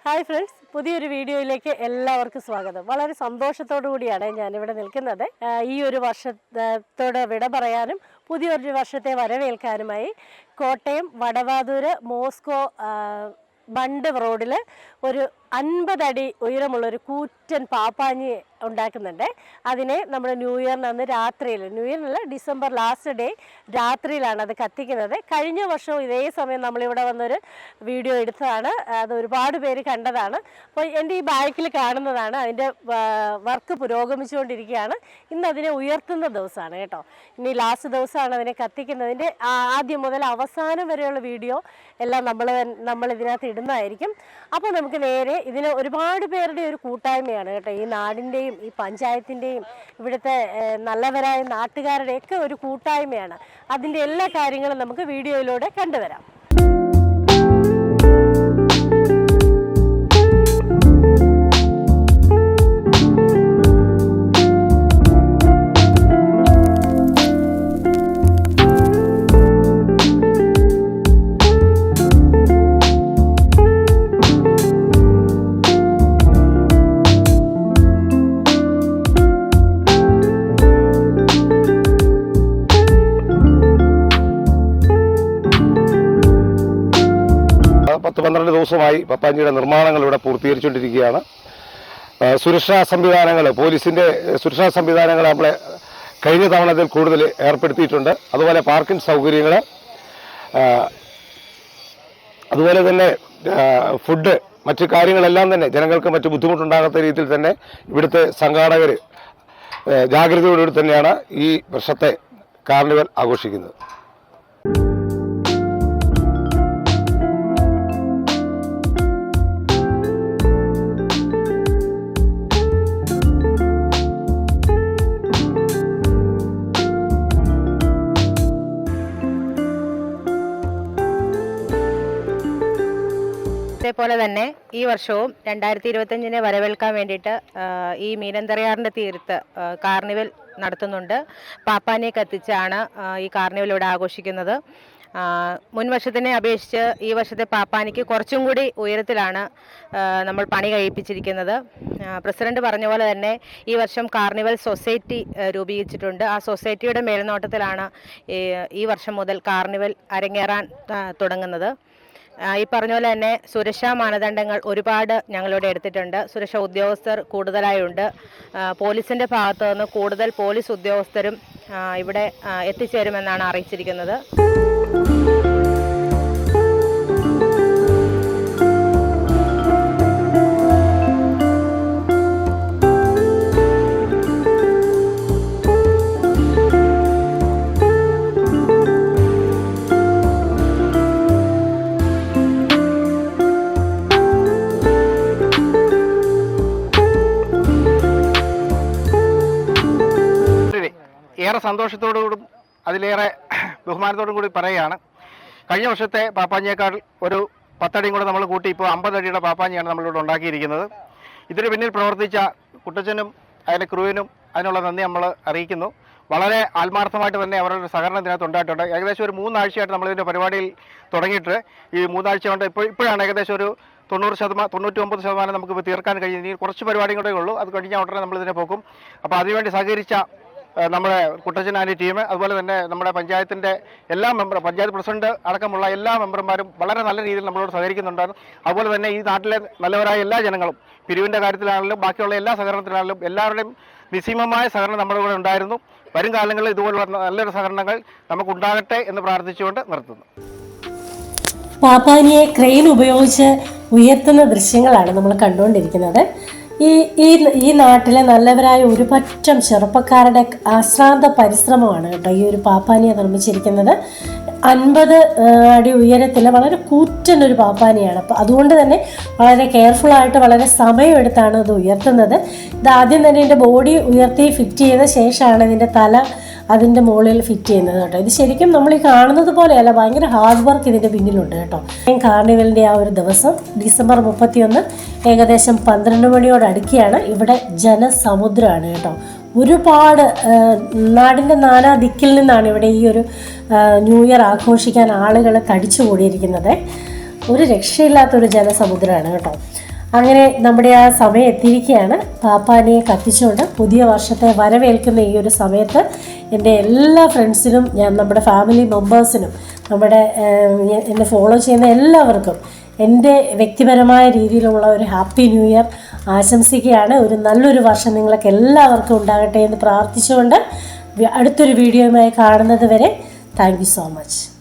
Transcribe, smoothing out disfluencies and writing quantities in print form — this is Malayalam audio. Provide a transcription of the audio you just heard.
ഹായ് ഫ്രണ്ട്സ്, പുതിയൊരു വീഡിയോയിലേക്ക് എല്ലാവർക്കും സ്വാഗതം. വളരെ സന്തോഷത്തോടു കൂടിയാണ് ഞാനിവിടെ നിൽക്കുന്നത്. ഈ ഒരു വർഷത്തോട് വിട പറയാനും പുതിയൊരു വർഷത്തെ വരവേൽക്കാനുമായി കോട്ടയം വടവാതൂര് മോസ്കോ ബണ്ട് റോഡിൽ ഒരു 50 അടി ഉയരമുള്ളൊരു കൂറ്റൻ പാപ്പാഞ്ഞി ഉണ്ടാക്കുന്നുണ്ട്. അതിനെ നമ്മൾ ന്യൂ ഇയറിന് അന്ന് രാത്രിയിൽ, ന്യൂ ഇയറിനല്ല ഡിസംബർ ലാസ്റ്റ് ഡേ രാത്രിയിലാണ് അത് കത്തിക്കുന്നത്. കഴിഞ്ഞ വർഷവും ഇതേ സമയം നമ്മളിവിടെ വന്നൊരു വീഡിയോ എടുത്തതാണ്. അത് ഒരുപാട് പേര് കണ്ടതാണ്. അപ്പോൾ എൻ്റെ ഈ ബാക്കിൽ കാണുന്നതാണ്. അതിൻ്റെ വർക്ക് പുരോഗമിച്ചുകൊണ്ടിരിക്കുകയാണ്. ഇന്ന് അതിനെ ഉയർത്തുന്ന ദിവസമാണ് കേട്ടോ. ഇനി ലാസ്റ്റ് ദിവസമാണ് അതിനെ കത്തിക്കുന്നതിൻ്റെ. ആദ്യം മുതൽ അവസാനം വരെയുള്ള വീഡിയോ എല്ലാം നമ്മൾ ഇതിനകത്ത് ഇടുന്നതായിരിക്കും. അപ്പോൾ നമുക്ക് നേരെ ഇതിന് ഒരുപാട് പേരുടെ ഒരു കൂട്ടായ്മയാണ് കേട്ടോ. ഈ നാടിൻ്റെയും ഈ പഞ്ചായത്തിൻ്റെയും ഇവിടുത്തെ നല്ലവരായ നാട്ടുകാരുടെയൊക്കെ ഒരു കൂട്ടായ്മയാണ്. അതിൻ്റെ എല്ലാ കാര്യങ്ങളും നമുക്ക് വീഡിയോയിലൂടെ കണ്ടുവരാം. ദിവസമായി പപ്പാഞ്ഞിയുടെ നിർമ്മാണങ്ങൾ ഇവിടെ പൂർത്തീകരിച്ചുകൊണ്ടിരിക്കുകയാണ്. സുരക്ഷാ സംവിധാനങ്ങൾ, പോലീസിന്റെ സുരക്ഷാ സംവിധാനങ്ങൾ നമ്മളെ കഴിഞ്ഞ തവണത്തിൽ കൂടുതൽ ഏർപ്പെടുത്തിയിട്ടുണ്ട്. അതുപോലെ പാർക്കിംഗ് സൗകര്യങ്ങൾ, അതുപോലെ തന്നെ ഫുഡ്, മറ്റു കാര്യങ്ങളെല്ലാം തന്നെ ജനങ്ങൾക്ക് മറ്റു ബുദ്ധിമുട്ടുണ്ടാകാത്ത രീതിയിൽ തന്നെ ഇവിടുത്തെ സംഘാടകർ ജാഗ്രതയോടുകൂടി തന്നെയാണ് ഈ വർഷത്തെ കാർണിവൽ ആഘോഷിക്കുന്നത്. അതേപോലെ തന്നെ ഈ വർഷവും 2025 വരവേൽക്കാൻ വേണ്ടിയിട്ട് ഈ മീനന്തറിയാറിൻ്റെ തീരത്ത് കാർണിവൽ നടത്തുന്നുണ്ട്. പാപ്പാനെ കത്തിച്ചാണ് ഈ കാർണിവൽ ഇവിടെ ആഘോഷിക്കുന്നത്. മുൻ വർഷത്തിനെ അപേക്ഷിച്ച് ഈ വർഷത്തെ പാപ്പാനിക്ക് കുറച്ചും കൂടി ഉയരത്തിലാണ് നമ്മൾ പണി കഴിപ്പിച്ചിരിക്കുന്നത്. പ്രസിഡന്റ് പറഞ്ഞ പോലെ തന്നെ ഈ വർഷം കാർണിവൽ സൊസൈറ്റി രൂപീകരിച്ചിട്ടുണ്ട്. ആ സൊസൈറ്റിയുടെ മേൽനോട്ടത്തിലാണ് ഈ വർഷം മുതൽ കാർണിവൽ അരങ്ങേറാൻ തുടങ്ങുന്നത്. ഈ പറഞ്ഞ പോലെ തന്നെ സുരക്ഷാ മാനദണ്ഡങ്ങൾ ഒരുപാട് ഞങ്ങളിവിടെ എടുത്തിട്ടുണ്ട്. സുരക്ഷാ ഉദ്യോഗസ്ഥർ കൂടുതലായുണ്ട്. പോലീസിൻ്റെ ഭാഗത്തു നിന്ന് കൂടുതൽ പോലീസ് ഉദ്യോഗസ്ഥരും ഇവിടെ എത്തിച്ചേരുമെന്നാണ് അറിയിച്ചിരിക്കുന്നത്. ഏറെ സന്തോഷത്തോടുകൂടും അതിലേറെ ബഹുമാനത്തോടും കൂടി പറയുകയാണ്, കഴിഞ്ഞ വർഷത്തെ പാപ്പാഞ്ഞിയേക്കാൾ ഒരു 10 അടിയും കൂടെ നമ്മൾ കൂട്ടി ഇപ്പോൾ 50 അടിയുടെ പാപ്പാഞ്ഞിയാണ് നമ്മളിവിടെ ഉണ്ടാക്കിയിരിക്കുന്നത്. ഇതിന് പിന്നിൽ പ്രവർത്തിച്ച കുട്ടച്ചനും അതിൻ്റെ ക്രൂവിനും അതിനുള്ള നന്ദി നമ്മൾ അറിയിക്കുന്നു. വളരെ ആത്മാർത്ഥമായിട്ട് തന്നെ അവരുടെ സഹകരണം ഇതിനകത്ത് ഉണ്ടായിട്ടുണ്ട്. ഏകദേശം ഒരു 3 ആഴ്ചയായിട്ട് നമ്മളിതിൻ്റെ പരിപാടിയിൽ തുടങ്ങിയിട്ട് ഈ 3 ആഴ്ച കൊണ്ട് ഇപ്പോഴാണ് ഏകദേശം ഒരു 99% നമുക്കിപ്പോൾ തീർക്കാൻ കഴിയും. ഇനി കുറച്ച് പരിപാടിയും കൂടെ ഉള്ളൂ. അത് കഴിഞ്ഞാൽ ഉടനെ നമ്മളിതിനെ പോക്കും. അപ്പോൾ അതിനുവേണ്ടി സഹകരിച്ച നമ്മുടെ കുട്ടച്ചനാനി ടീം, അതുപോലെ തന്നെ നമ്മുടെ പഞ്ചായത്തിൻ്റെ എല്ലാ പഞ്ചായത്ത് പ്രസിഡന്റ് അടക്കമുള്ള എല്ലാ മെമ്പർമാരും വളരെ നല്ല രീതിയിൽ നമ്മളോട് സഹകരിക്കുന്നുണ്ടായിരുന്നു. അതുപോലെ തന്നെ ഈ നാട്ടിലെ നല്ലവരായ എല്ലാ ജനങ്ങളും പിരിവിൻ്റെ കാര്യത്തിലാണെങ്കിലും ബാക്കിയുള്ള എല്ലാ സഹകരണത്തിലാണെങ്കിലും എല്ലാവരുടെയും നിസ്സീമമായ സഹകരണം നമ്മുടെ കൂടെ ഉണ്ടായിരുന്നു. വരും കാലങ്ങളിൽ ഇതുപോലുള്ള നല്ലൊരു സഹകരണങ്ങൾ നമുക്കുണ്ടാകട്ടെ എന്ന് പ്രാർത്ഥിച്ചുകൊണ്ട് നിർത്തുന്നു. പാപ്പാനിയെ ക്രെയിൻ ഉപയോഗിച്ച് ഉയർത്തുന്ന ദൃശ്യങ്ങളാണ് നമ്മൾ കണ്ടുകൊണ്ടിരിക്കുന്നത്. ഈ നാട്ടിലെ നല്ലവരായ ഒരു പറ്റം ചെറുപ്പക്കാരുടെ അശ്രാന്ത പരിശ്രമമാണ് കേട്ടോ ഈ ഒരു പാപ്പാനിയെ നിർമ്മിച്ചിരിക്കുന്നത്. 50 അടി ഉയരത്തിൽ വളരെ കൂറ്റനൊരു പാപ്പാനിയാണ്. അപ്പോൾ അതുകൊണ്ട് തന്നെ വളരെ കെയർഫുള്ളായിട്ട് വളരെ സമയമെടുത്താണ് ഇത് ഉയർത്തുന്നത്. ഇത് ആദ്യം തന്നെ ഇതിൻ്റെ ബോഡി ഉയർത്തി ഫിറ്റ് ചെയ്ത ശേഷമാണ് ഇതിൻ്റെ തല അതിൻ്റെ മുകളിൽ ഫിറ്റ് ചെയ്യുന്നത് കേട്ടോ. ഇത് ശരിക്കും നമ്മൾ ഈ കാണുന്നത് പോലെയല്ല, ഭയങ്കര ഹാർഡ് വർക്ക് ഇതിൻ്റെ പിന്നിലുണ്ട് കേട്ടോ. കാർണിവലിൻ്റെ ആ ഒരു ദിവസം ഡിസംബർ 31 ഏകദേശം 12 മണിയോട് അടുക്കിയാണ്. ഇവിടെ ജനസമുദ്രമാണ് കേട്ടോ. ഒരുപാട് നാടിൻ്റെ നാനാ ദിക്കിൽ നിന്നാണ് ഇവിടെ ഈ ഒരു ന്യൂ ഇയർ ആഘോഷിക്കാൻ ആളുകൾ തടിച്ചു കൂടിയിരിക്കുന്നത്. ഒരു രക്ഷയില്ലാത്തൊരു ജനസമുദ്രമാണ് കേട്ടോ. അങ്ങനെ നമ്മുടെ ആ സമയം എത്തിയിരിക്കുകയാണ്. പാപ്പാനിയെ കത്തിച്ചുകൊണ്ട് പുതിയ വർഷത്തെ വരവേൽക്കുന്ന ഈ ഒരു സമയത്ത് എൻ്റെ എല്ലാ ഫ്രണ്ട്സിനും നമ്മുടെ ഫാമിലി മെമ്പേഴ്സിനും എന്നെ ഫോളോ ചെയ്യുന്ന എല്ലാവർക്കും എൻ്റെ വ്യക്തിപരമായ രീതിയിലുള്ള ഒരു ഹാപ്പി ന്യൂ ഇയർ ആശംസിക്കുകയാണ്. ഒരു നല്ലൊരു വർഷം നിങ്ങൾക്ക് എല്ലാവർക്കും ഉണ്ടാകട്ടെ എന്ന് പ്രാർത്ഥിച്ചുകൊണ്ട് അടുത്തൊരു വീഡിയോയുമായി കാണുന്നത് വരെ താങ്ക് യു സോ മച്ച്.